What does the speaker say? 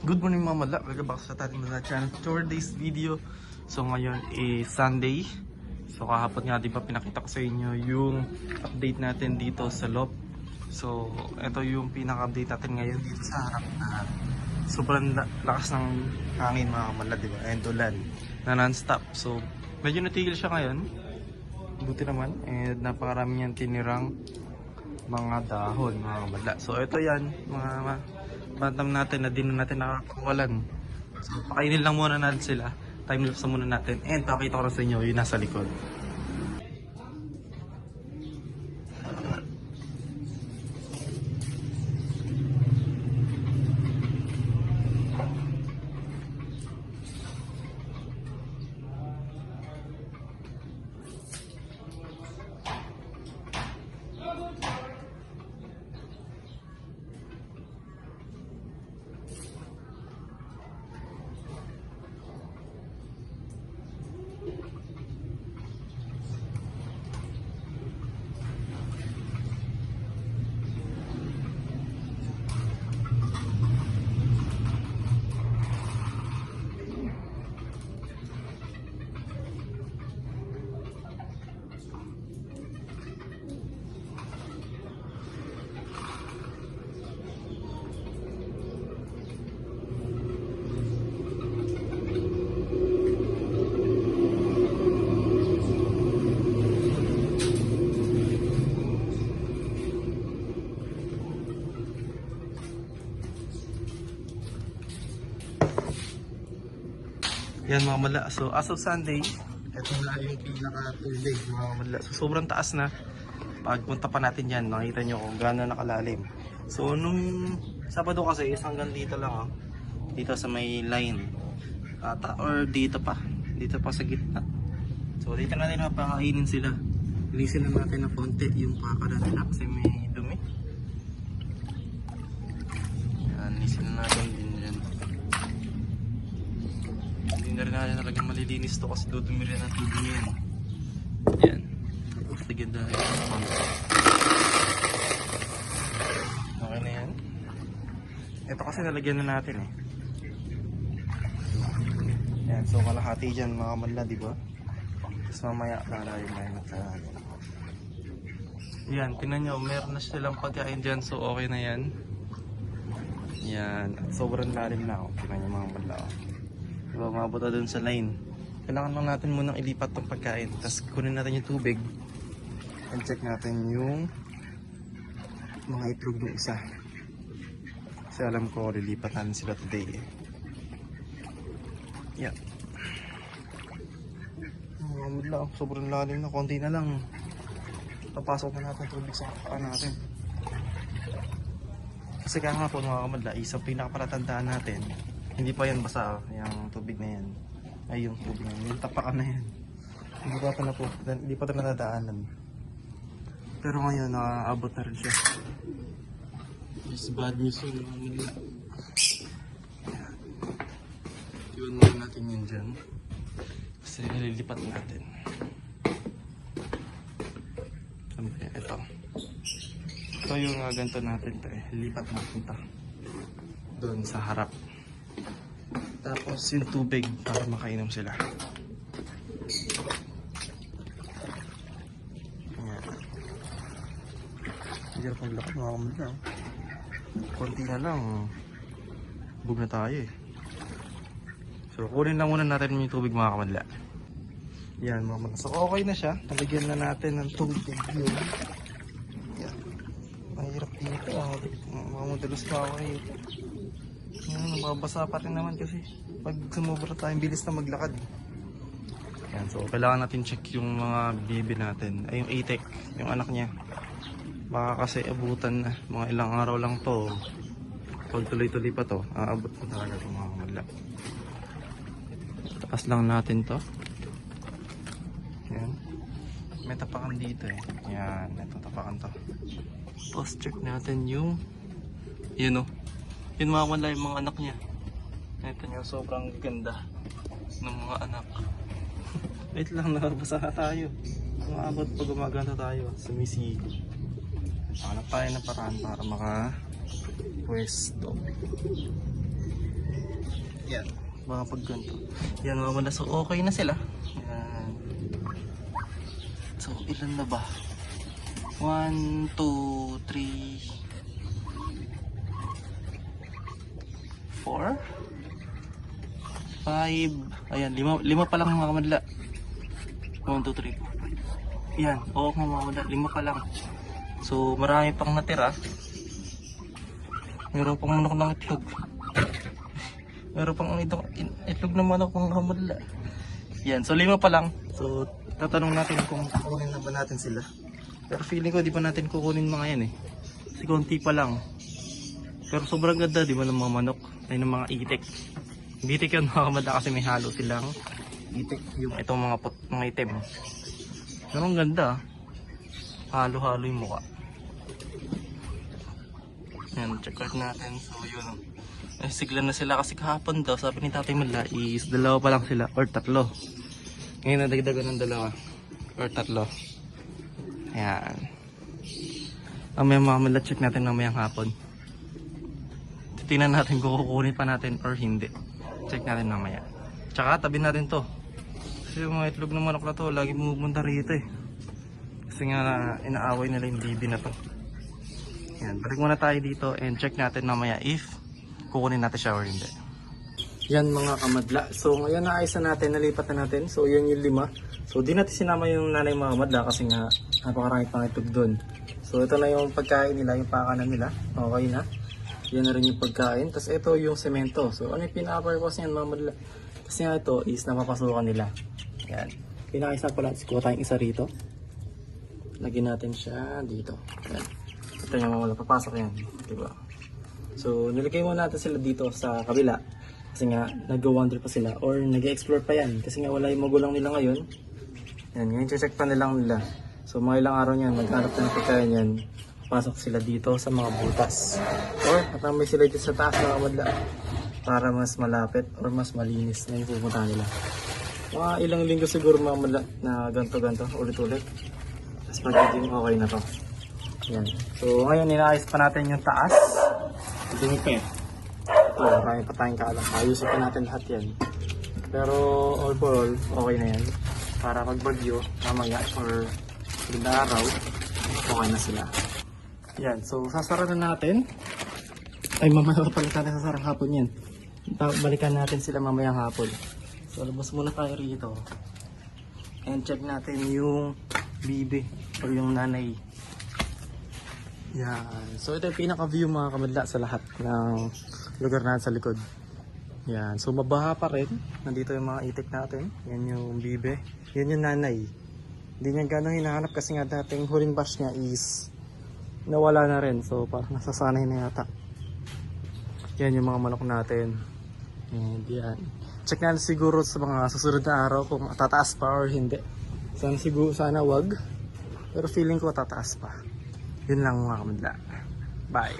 Good morning mga madla, welcome back sa ating mga channel for today's video. So ngayon is Sunday. So kahapon nga diba pinakita ko sa inyo yung update natin dito sa loob. So ito yung pinaka-update natin ngayon dito sa harap na sobrang lakas ng hangin mga madla, diba? And ulan na non-stop. So medyo natigil siya ngayon. Buti naman, and napakarami niyang tinirang mga dahon mga madla. So ito yan mga bantam natin na di na natin nakakawalan. So pakainin lang muna natin sila. Time lapse muna natin. And pakita ko rin sa inyo yung nasa likod. Yan mga madla. So as of Sunday, ito na yung pinaka-tubig mga madla. So sobrang taas na. Pagpunta pa natin yan, makita nyo kung gaano nakalalim. So nung Sabado kasi is hanggang dito lang oh. Dito sa may line. Or dito pa sa gitna. So dito natin mapakainin sila. Linisin na natin na konti yung paka natin kasi may dumi. Yan, linisin na natin din dyan. Hindi na rin natin talagang malilinis to kasi dudumi rin ang tubig yan. Yan. Sige dahil. Okay na yan. Ito kasi nalagyan na natin eh. Yan, so kalahati dyan mga madla, diba? Tapos mamaya lalayo na yung natin. Yan, tingnan nyo, meron na silang pagkain dyan, so okay na yan. Yan, at sobrang lalim na ako. Tingnan nyo mga madla. Diba, umabot na dun sa line. Kailangan lang natin munang ilipat tong pagkain. Tapos kunin natin yung tubig. And check natin yung mga itlog ng isa. Kasi alam ko lilipat natin sila today eh. Yan. Mga madla, sobrang lalim na. Konti na lang. Papasok na natin tubig sa kakaan natin. Kasi kaya nga po mga kamadla, isang pinakapalatandaan natin. Hindi pa yan basa, yung tubig na yan. Ay yung tubig na yan, yung tapakan na yan. Hindi pa ito natadaanan. Pero ngayon nakaabot na rin siya. It's bad news yun mga kamadla. Iwan muna natin yun dyan. Kasi nililipat natin. Ito yung ganito natin to eh. Lipat natin to doon sa harap. Tapos yung tubig para makainom sila. Ayan. Hindi na paglakad mga kamadla. Konti na lang. Bug na tayo eh. So kunin lang muna natin yung tubig mga kamadla. Yan mga kamadla. So okay na siya. Talagyan na natin ng tubig yun. Mahirap dito mga madalas pa ako eh. Nababasa pa rin naman kasi pag sumobra tayong bilis na maglakad. Yan, so kailangan natin check yung mga baby natin. Ay yung ATEC, yung anak niya. Baka kasi abutan na. Mga ilang araw lang to. Pag tuloy-tuloy pa to, aabot na talaga itong mga madla. Taas lang natin to. Yan. May tapakan dito eh. Yan, itong tapakan to. Tapos check natin yung yun o. Yun mga wala yung mga anak niya. Ito nyo, sobrang ganda ng mga anak. Wait lang, nakabasa na tayo. Umaabot pag gumaganda tayo. Sumisigo. Hanap tayo ng paraan para maka-pwesto. Yan. Mga pag ganito. Yan mga muna. So okay na sila. Yan. So ilan na ba? 1, 2, 3, 4, 5. Ayan, lima pa lang mga madla. 1, 2, 3. Yan, oo mga madla. 5 pa lang. So marami pang natira. Meron pang manok ng itlog. Meron pang itlog ng manok mga madla. Yan, so 5 pa lang. So tatanong natin kung kukunin na ba natin sila. Pero feeling ko di pa natin kukunin mga yan eh. Kasi konti pa lang. Pero sobrang ganda di ba ng mga manok. Ay ng mga itik. Itik yun mga kamada kasi may halo silang itik. Yung itong mga itim. Pero ang ganda. Halo-halo yung mukha. Yan, check out natin. So yun. Sigla na sila kasi kahapon daw. Sabi ni Tatay Mala is 2 pa lang sila or 3. Ngayon nadagdagan ng 2 or 3. Ayan. Mamaya mga Mala, check natin mamayang hapon. Titingnan natin kung kukunin pa natin or hindi. Check natin mamaya. Tsaka tabi natin to. Kasi yung mga itlog ng manok na to, lagi pumupunta rito eh. Kasi nga inaaway nila yung bibi na to. Yan, balik muna tayo dito and check natin mamaya if kukunin natin siya or hindi. Yan mga kamadla. So ngayon naayos na natin, nalipat na natin. So yan yung 5. So di natin sinama yung nanay mga kamadla kasi nga napakarami pang itlog doon. So ito na yung pagkain nila, yung pakanan nila. Okay na. Yan na rin yung pagkain. Tapos ito yung semento. So ano yung pinaka-purpose niyan mga kamadla? Kasi nga ito is napapasukan nila. Yan. Pinaka-isa pala. Kuha tayong isa rito. Lagyan natin siya dito. Yan. Ito yung mga papasok yan. Diba? So nilagay muna natin sila dito sa kabila. Kasi nga nag-wonder pa sila or nag-explore pa yan. Kasi nga wala yung magulang nila ngayon. Yan, ngayon check pa nilang nila. So mga ilang araw niyan, maghanap na ng pagkain yan. Pasok sila dito sa mga butas. Or matambay sila dito sa taas mga madla. Para mas malapit or mas malinis na yung pupunta nila. Mga ilang linggo siguro mga madla na ganto-ganto, ulit-ulit. Tapos magiging okay na to. Yan. So ngayon inaayos pa natin yung taas. Dumi pa eh. Ito, marami pa tayong kaalam. Ayusin pa natin lahat yan. Pero overall, okay na yan. Para pag bagyo, mamaya or ganda araw, okay na sila. Yan, so sasara na natin. Ay, mamaya pala natin sasarang hapon yan. Balikan natin sila mamayang hapon. So labas muna tayo rito. And check natin yung bibi or yung nanay. Yan. So ito yung pinaka-view mga kamadla sa lahat ng lugar natin sa likod. Yan. So mabaha pa rin. Nandito yung mga itik natin. Yan yung bibe. Yan yung nanay. Hindi niya gano'ng hinahanap kasi nga dating huling batch niya is nawala na rin. So parang nasasanay na yata. Yan yung mga manok natin. And yan. Check natin siguro sa mga susunod na araw kung tataas pa or hindi. Sana wag. Pero feeling ko tataas pa. Yun lang mga kamadla. Bye.